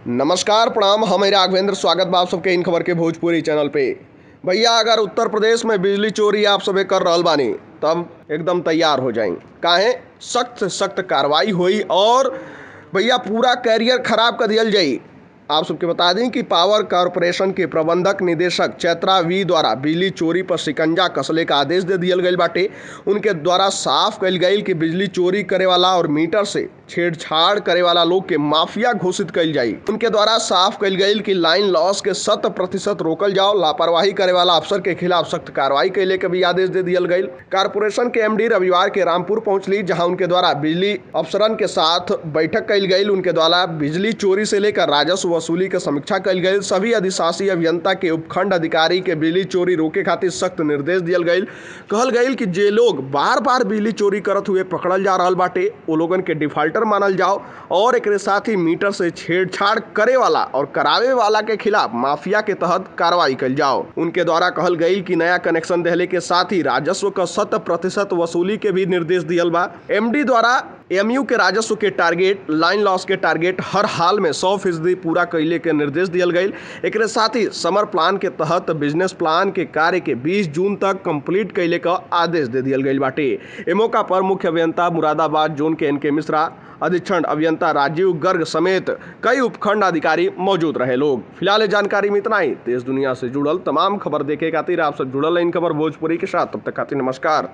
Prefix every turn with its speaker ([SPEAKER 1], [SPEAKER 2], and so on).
[SPEAKER 1] नमस्कार प्रणाम। हम राघवेंद्र, स्वागत बा आप सबके इन खबर के भोजपुरी चैनल पे। भैया, अगर उत्तर प्रदेश में बिजली चोरी आप सबे कर रहल बानी तब एकदम तैयार हो जाई। काहे? सख्त से सख्त कार्रवाई हुई और भैया पूरा कैरियर खराब कर दियल जाई। आप सबके बता दें कि पावर कॉरपोरेशन के प्रबंधक निदेशक चैत्रा वी द्वारा बिजली चोरी पर शिकंजा कसले का आदेश दे दियल गईल बाटे। उनके द्वारा साफ कईल गईल कि बिजली चोरी करे वाला और मीटर से छेड़छाड़ करे वाला लोग के माफिया घोषित कईल जाई। उनके द्वारा साफ कईल गईल कि लाइन लॉस के 100% रोकल जाओ। लापरवाही करे वाला अफसर के खिलाफ सख्त कार्रवाई कैले के भी आदेश दे दियल गईल। कॉरपोरेशन के एमडी रविवार के रामपुर पहुंचली, जहां उनके द्वारा बिजली अफसरन के साथ बैठक कईल गईल। उनके द्वारा बिजली चोरी से लेकर राजस्व वसूली के समीक्षा कईल गईल। सभी अधिशासी अभियंता के उपखंड अधिकारी के बिजली चोरी रोके खातिर सख्त निर्देश दियल गईल। कहल गईल कि जे लोग बार बार बिजली चोरी करत हुए पकड़ल जा रहल बाटे वो लोगन के डिफाल्टर मानल जाओ और एकरे साथ ही मीटर से छेड़छाड़ करे वाला और करावे वाला के खिलाफ माफिया के तहत कार्रवाई कल जाओ। उनके द्वारा कहल गईल कि नया कनेक्शन देहले के साथ ही राजस्व का 100% वसूली के भी निर्देश दियल बा। एमडी द्वारा एमयू के राजस्व के टारगेट, लाइन लॉस के टारगेट हर हाल में 100% पूरा कैले के निर्देश दियल गईल। एकरे साथ ही समर प्लान के तहत बिजनेस प्लान के कार्य के 20 जून तक कंप्लीट कैले का आदेश दे दियल गईल बाटे। ए मौका पर मुख्य अभियंता मुरादाबाद जोन के एनके मिश्रा, अधीक्षण अभियंता राजीव गर्ग समेत कई उपखंड अधिकारी मौजूद रहे लोग। फिलहाल जानकारी में इतना ही। देश दुनिया से जुड़ल तमाम खबर देखे खातिर आप सब जुड़ल इन खबर भोजपुरी के साथ। तब तक खातिर नमस्कार।